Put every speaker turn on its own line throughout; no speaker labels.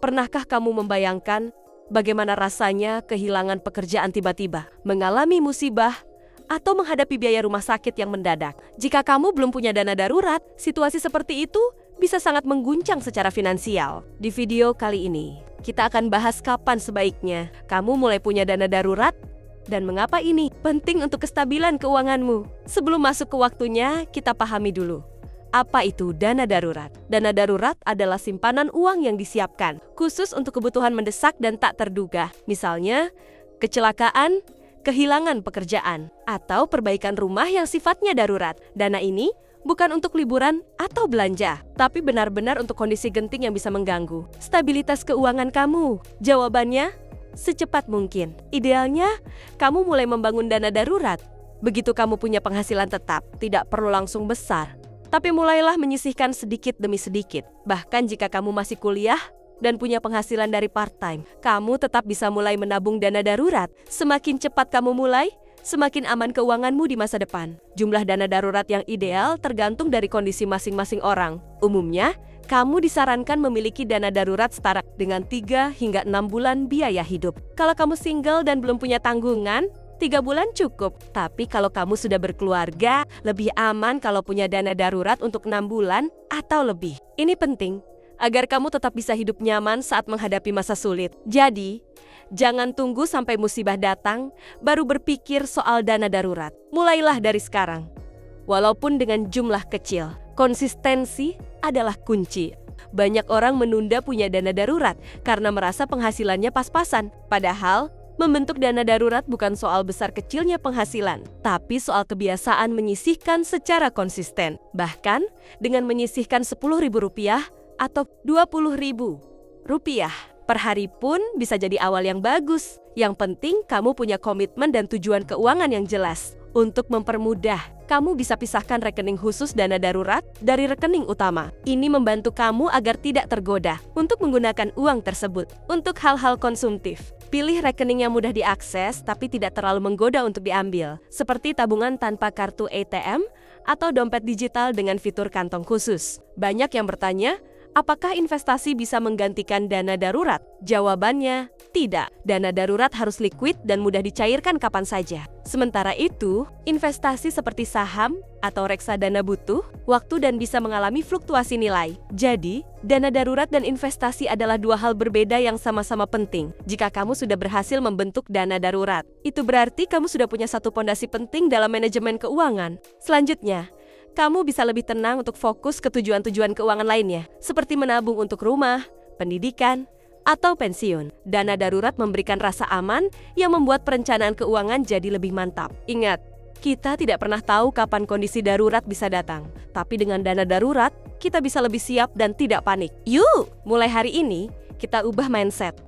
Pernahkah kamu membayangkan bagaimana rasanya kehilangan pekerjaan tiba-tiba, mengalami musibah, atau menghadapi biaya rumah sakit yang mendadak? Jika kamu belum punya dana darurat, situasi seperti itu bisa sangat mengguncang secara finansial. Di video kali ini, kita akan bahas kapan sebaiknya kamu mulai punya dana darurat dan mengapa ini penting untuk kestabilan keuanganmu. Sebelum masuk ke waktunya, kita pahami dulu. Apa itu dana darurat? Dana darurat adalah simpanan uang yang disiapkan khusus untuk kebutuhan mendesak dan tak terduga. Misalnya, kecelakaan, kehilangan pekerjaan, atau perbaikan rumah yang sifatnya darurat. Dana ini bukan untuk liburan atau belanja, tapi benar-benar untuk kondisi genting yang bisa mengganggu stabilitas keuangan kamu. Jawabannya, secepat mungkin. Idealnya, kamu mulai membangun dana darurat. Begitu kamu punya penghasilan tetap, tidak perlu langsung besar, tapi mulailah menyisihkan sedikit demi sedikit. Bahkan jika kamu masih kuliah dan punya penghasilan dari part-time, kamu tetap bisa mulai menabung dana darurat. Semakin cepat kamu mulai, semakin aman keuanganmu di masa depan. Jumlah dana darurat yang ideal tergantung dari kondisi masing-masing orang. Umumnya, kamu disarankan memiliki dana darurat setara dengan 3 hingga 6 bulan biaya hidup. Kalau kamu single dan belum punya tanggungan, 3 bulan cukup. Tapi kalau kamu sudah berkeluarga, lebih aman kalau punya dana darurat untuk 6 bulan atau lebih. Ini penting agar kamu tetap bisa hidup nyaman saat menghadapi masa sulit. Jadi, jangan tunggu sampai musibah datang baru berpikir soal dana darurat. Mulailah dari sekarang. Walaupun dengan jumlah kecil, konsistensi adalah kunci. Banyak orang menunda punya dana darurat karena merasa penghasilannya pas-pasan. Padahal, membentuk dana darurat bukan soal besar kecilnya penghasilan, tapi soal kebiasaan menyisihkan secara konsisten. Bahkan, dengan menyisihkan Rp10.000 atau Rp20.000 per hari pun bisa jadi awal yang bagus. Yang penting kamu punya komitmen dan tujuan keuangan yang jelas. Untuk mempermudah, kamu bisa pisahkan rekening khusus dana darurat dari rekening utama. Ini membantu kamu agar tidak tergoda untuk menggunakan uang tersebut untuk hal-hal konsumtif. Pilih rekening yang mudah diakses tapi tidak terlalu menggoda untuk diambil, seperti tabungan tanpa kartu ATM atau dompet digital dengan fitur kantong khusus. Banyak yang bertanya, apakah investasi bisa menggantikan dana darurat? Jawabannya, tidak. Dana darurat harus liquid dan mudah dicairkan kapan saja. Sementara itu, investasi seperti saham atau reksadana butuh waktu dan bisa mengalami fluktuasi nilai. Jadi, dana darurat dan investasi adalah dua hal berbeda yang sama-sama penting. Jika kamu sudah berhasil membentuk dana darurat, itu berarti kamu sudah punya satu pondasi penting dalam manajemen keuangan. Selanjutnya, kamu bisa lebih tenang untuk fokus ke tujuan-tujuan keuangan lainnya, seperti menabung untuk rumah, pendidikan, atau pensiun. Dana darurat memberikan rasa aman yang membuat perencanaan keuangan jadi lebih mantap. Ingat, kita tidak pernah tahu kapan kondisi darurat bisa datang. Tapi dengan dana darurat, kita bisa lebih siap dan tidak panik. Yuk, mulai hari ini, kita ubah mindset.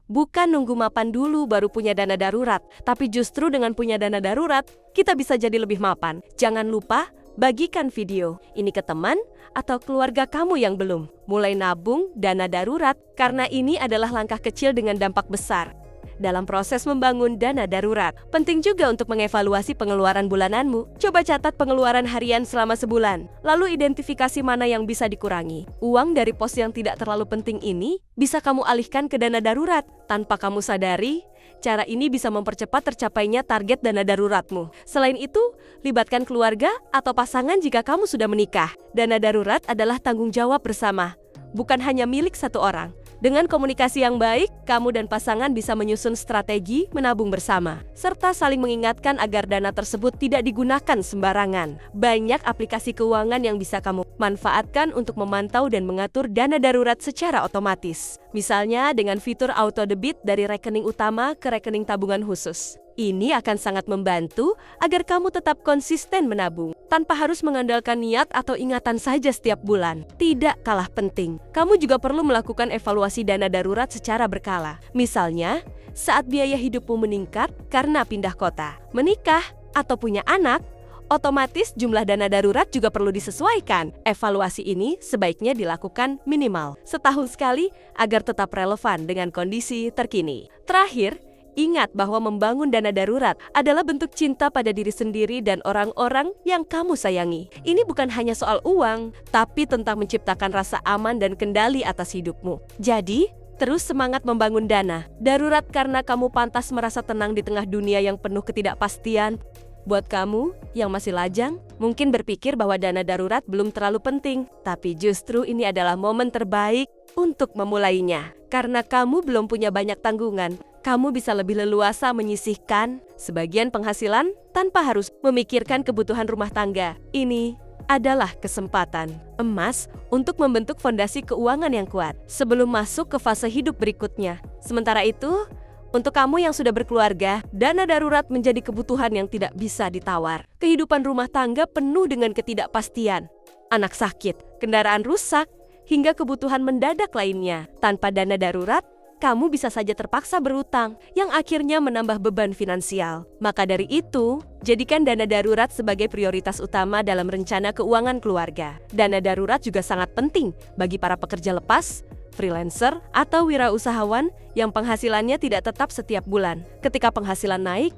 Bukan nunggu mapan dulu baru punya dana darurat, tapi justru dengan punya dana darurat, kita bisa jadi lebih mapan. Jangan lupa, bagikan video ini ke teman atau keluarga kamu yang belum. Mulai nabung dana darurat karena ini adalah langkah kecil dengan dampak besar dalam proses membangun dana darurat. Penting juga untuk mengevaluasi pengeluaran bulananmu. Coba catat pengeluaran harian selama sebulan, lalu identifikasi mana yang bisa dikurangi. Uang dari pos yang tidak terlalu penting ini bisa kamu alihkan ke dana darurat tanpa kamu sadari. Cara ini bisa mempercepat tercapainya target dana daruratmu. Selain itu, libatkan keluarga atau pasangan jika kamu sudah menikah. Dana darurat adalah tanggung jawab bersama, bukan hanya milik satu orang. Dengan komunikasi yang baik, kamu dan pasangan bisa menyusun strategi menabung bersama, serta saling mengingatkan agar dana tersebut tidak digunakan sembarangan. Banyak aplikasi keuangan yang bisa kamu manfaatkan untuk memantau dan mengatur dana darurat secara otomatis. Misalnya dengan fitur auto debit dari rekening utama ke rekening tabungan khusus. Ini akan sangat membantu agar kamu tetap konsisten menabung, tanpa harus mengandalkan niat atau ingatan saja setiap bulan. Tidak kalah penting, kamu juga perlu melakukan evaluasi dana darurat secara berkala. Misalnya, saat biaya hidupmu meningkat karena pindah kota, menikah, atau punya anak, otomatis jumlah dana darurat juga perlu disesuaikan. Evaluasi ini sebaiknya dilakukan minimal setahun sekali agar tetap relevan dengan kondisi terkini. Terakhir, ingat bahwa membangun dana darurat adalah bentuk cinta pada diri sendiri dan orang-orang yang kamu sayangi. Ini bukan hanya soal uang, tapi tentang menciptakan rasa aman dan kendali atas hidupmu. Jadi, Terus semangat membangun dana darurat karena kamu pantas merasa tenang di tengah dunia yang penuh ketidakpastian. Buat kamu yang masih lajang, mungkin berpikir bahwa dana darurat belum terlalu penting, tapi justru ini adalah momen terbaik untuk memulainya. Karena kamu belum punya banyak tanggungan, kamu bisa lebih leluasa menyisihkan sebagian penghasilan tanpa harus memikirkan kebutuhan rumah tangga. Ini adalah kesempatan emas untuk membentuk fondasi keuangan yang kuat sebelum masuk ke fase hidup berikutnya. Sementara itu, untuk kamu yang sudah berkeluarga, dana darurat menjadi kebutuhan yang tidak bisa ditawar. Kehidupan rumah tangga penuh dengan ketidakpastian. Anak sakit, kendaraan rusak, hingga kebutuhan mendadak lainnya. Tanpa dana darurat, kamu bisa saja terpaksa berutang, yang akhirnya menambah beban finansial. Maka dari itu, jadikan dana darurat sebagai prioritas utama dalam rencana keuangan keluarga. Dana darurat juga sangat penting bagi para pekerja lepas, freelancer, atau wirausahawan yang penghasilannya tidak tetap setiap bulan. Ketika penghasilan naik,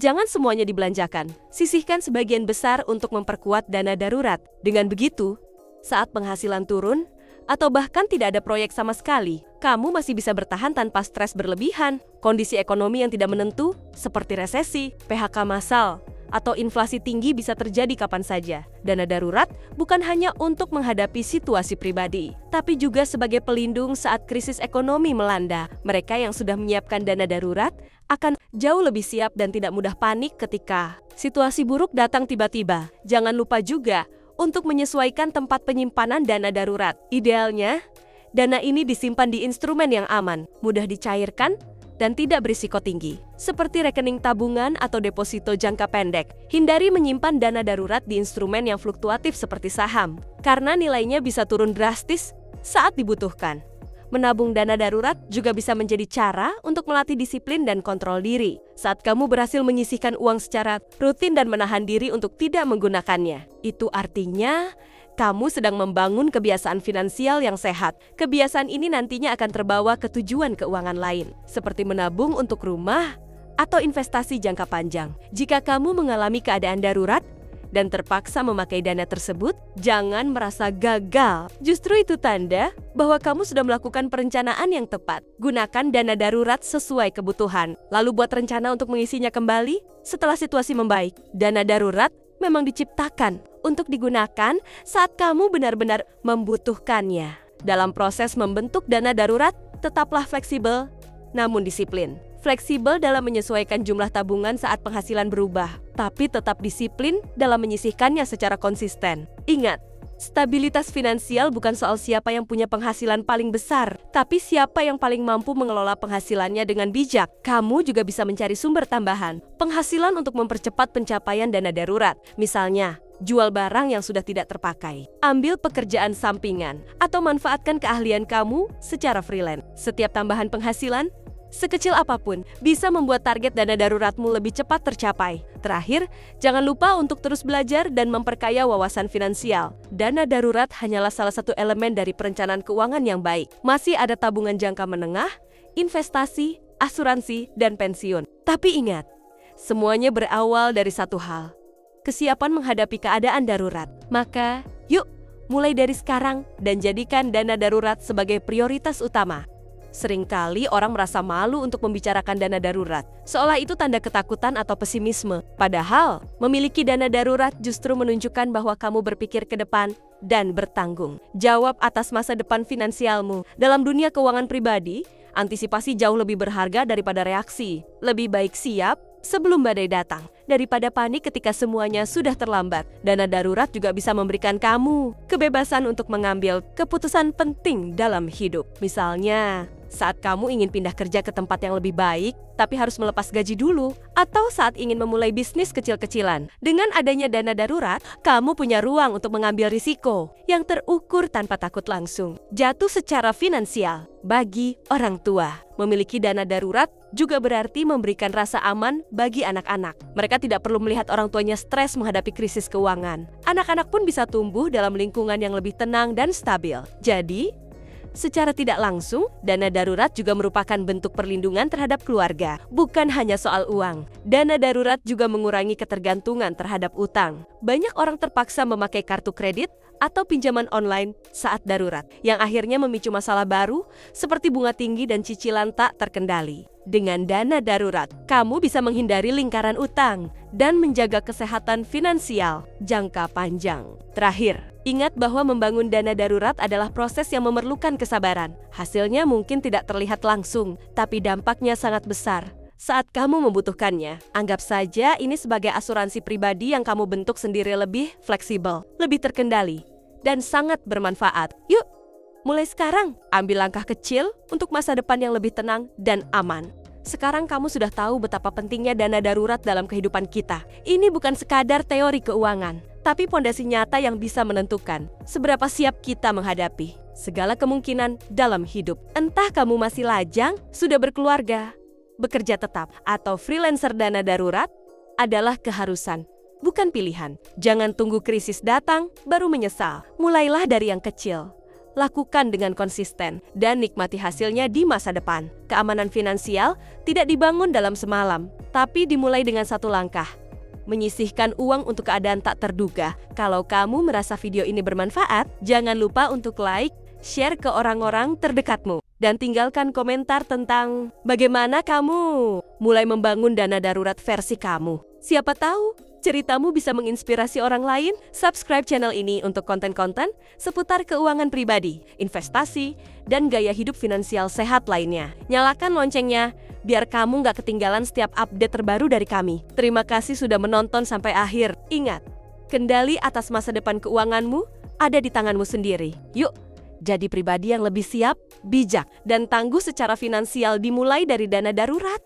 jangan semuanya dibelanjakan. Sisihkan sebagian besar untuk memperkuat dana darurat. Dengan begitu, saat penghasilan turun, atau bahkan tidak ada proyek sama sekali, kamu masih bisa bertahan tanpa stres berlebihan. Kondisi ekonomi yang tidak menentu, seperti resesi, PHK massal, atau inflasi tinggi bisa terjadi kapan saja. Dana darurat bukan hanya untuk menghadapi situasi pribadi, tapi juga sebagai pelindung saat krisis ekonomi melanda. Mereka yang sudah menyiapkan dana darurat akan jauh lebih siap dan tidak mudah panik ketika situasi buruk datang tiba-tiba. Jangan lupa juga untuk menyesuaikan tempat penyimpanan dana darurat. Idealnya, dana ini disimpan di instrumen yang aman, mudah dicairkan, dan tidak berisiko tinggi, seperti rekening tabungan atau deposito jangka pendek. Hindari menyimpan dana darurat di instrumen yang fluktuatif seperti saham, karena nilainya bisa turun drastis saat dibutuhkan. Menabung dana darurat juga bisa menjadi cara untuk melatih disiplin dan kontrol diri. Saat kamu berhasil menyisihkan uang secara rutin dan menahan diri untuk tidak menggunakannya, itu artinya kamu sedang membangun kebiasaan finansial yang sehat. Kebiasaan ini nantinya akan terbawa ke tujuan keuangan lain, seperti menabung untuk rumah atau investasi jangka panjang. Jika kamu mengalami keadaan darurat dan terpaksa memakai dana tersebut, jangan merasa gagal. Justru itu tanda bahwa kamu sudah melakukan perencanaan yang tepat. Gunakan dana darurat sesuai kebutuhan, lalu buat rencana untuk mengisinya kembali setelah situasi membaik. Dana darurat memang diciptakan untuk digunakan saat kamu benar-benar membutuhkannya. Dalam proses membentuk dana darurat, tetaplah fleksibel namun disiplin. Fleksibel dalam menyesuaikan jumlah tabungan saat penghasilan berubah, tapi tetap disiplin dalam menyisihkannya secara konsisten. Ingat, stabilitas finansial bukan soal siapa yang punya penghasilan paling besar, tapi siapa yang paling mampu mengelola penghasilannya dengan bijak. Kamu juga bisa mencari sumber tambahan, penghasilan untuk mempercepat pencapaian dana darurat. Misalnya, jual barang yang sudah tidak terpakai, ambil pekerjaan sampingan, atau manfaatkan keahlian kamu secara freelance. Setiap tambahan penghasilan, sekecil apapun, bisa membuat target dana daruratmu lebih cepat tercapai. Terakhir, jangan lupa untuk terus belajar dan memperkaya wawasan finansial. Dana darurat hanyalah salah satu elemen dari perencanaan keuangan yang baik. Masih ada tabungan jangka menengah, investasi, asuransi, dan pensiun. Tapi ingat, semuanya berawal dari satu hal: kesiapan menghadapi keadaan darurat. Maka, yuk, mulai dari sekarang dan jadikan dana darurat sebagai prioritas utama. Seringkali orang merasa malu untuk membicarakan dana darurat, seolah itu tanda ketakutan atau pesimisme. Padahal, memiliki dana darurat justru menunjukkan bahwa kamu berpikir ke depan dan bertanggung jawab atas masa depan finansialmu. Dalam dunia keuangan pribadi, antisipasi jauh lebih berharga daripada reaksi. Lebih baik siap sebelum badai datang daripada panik ketika semuanya sudah terlambat. Dana darurat juga bisa memberikan kamu kebebasan untuk mengambil keputusan penting dalam hidup. Misalnya, saat kamu ingin pindah kerja ke tempat yang lebih baik, tapi harus melepas gaji dulu, atau saat ingin memulai bisnis kecil-kecilan. Dengan adanya dana darurat, kamu punya ruang untuk mengambil risiko yang terukur tanpa takut langsung jatuh secara finansial. Bagi orang tua, memiliki dana darurat juga berarti memberikan rasa aman bagi anak-anak. Mereka tidak perlu melihat orang tuanya stres menghadapi krisis keuangan. Anak-anak pun bisa tumbuh dalam lingkungan yang lebih tenang dan stabil. Jadi, secara tidak langsung, dana darurat juga merupakan bentuk perlindungan terhadap keluarga. Bukan hanya soal uang, dana darurat juga mengurangi ketergantungan terhadap utang. Banyak orang terpaksa memakai kartu kredit atau pinjaman online saat darurat, yang akhirnya memicu masalah baru seperti bunga tinggi dan cicilan tak terkendali. Dengan dana darurat, kamu bisa menghindari lingkaran utang dan menjaga kesehatan finansial jangka panjang. Terakhir, ingat bahwa membangun dana darurat adalah proses yang memerlukan kesabaran. Hasilnya mungkin tidak terlihat langsung, tapi dampaknya sangat besar saat kamu membutuhkannya. Anggap saja ini sebagai asuransi pribadi yang kamu bentuk sendiri, lebih fleksibel, lebih terkendali, dan sangat bermanfaat. Yuk, mulai sekarang, ambil langkah kecil untuk masa depan yang lebih tenang dan aman. Sekarang kamu sudah tahu betapa pentingnya dana darurat dalam kehidupan kita. Ini bukan sekadar teori keuangan, tapi pondasi nyata yang bisa menentukan seberapa siap kita menghadapi segala kemungkinan dalam hidup. Entah kamu masih lajang, sudah berkeluarga, bekerja tetap, atau freelancer, dana darurat adalah keharusan, bukan pilihan. Jangan tunggu krisis datang baru menyesal. Mulailah dari yang kecil. Lakukan dengan konsisten dan nikmati hasilnya di masa depan. Keamanan finansial tidak dibangun dalam semalam, tapi dimulai dengan satu langkah. Menyisihkan uang untuk keadaan tak terduga. Kalau kamu merasa video ini bermanfaat, jangan lupa untuk like, share ke orang-orang terdekatmu, dan tinggalkan komentar tentang bagaimana kamu mulai membangun dana darurat versi kamu. Siapa tahu ceritamu bisa menginspirasi orang lain. Subscribe channel ini untuk konten-konten seputar keuangan pribadi, investasi, dan gaya hidup finansial sehat lainnya. Nyalakan loncengnya biar kamu nggak ketinggalan setiap update terbaru dari kami. Terima kasih sudah menonton sampai akhir. Ingat, kendali atas masa depan keuanganmu ada di tanganmu sendiri. Yuk, jadi pribadi yang lebih siap, bijak, dan tangguh secara finansial, dimulai dari dana darurat.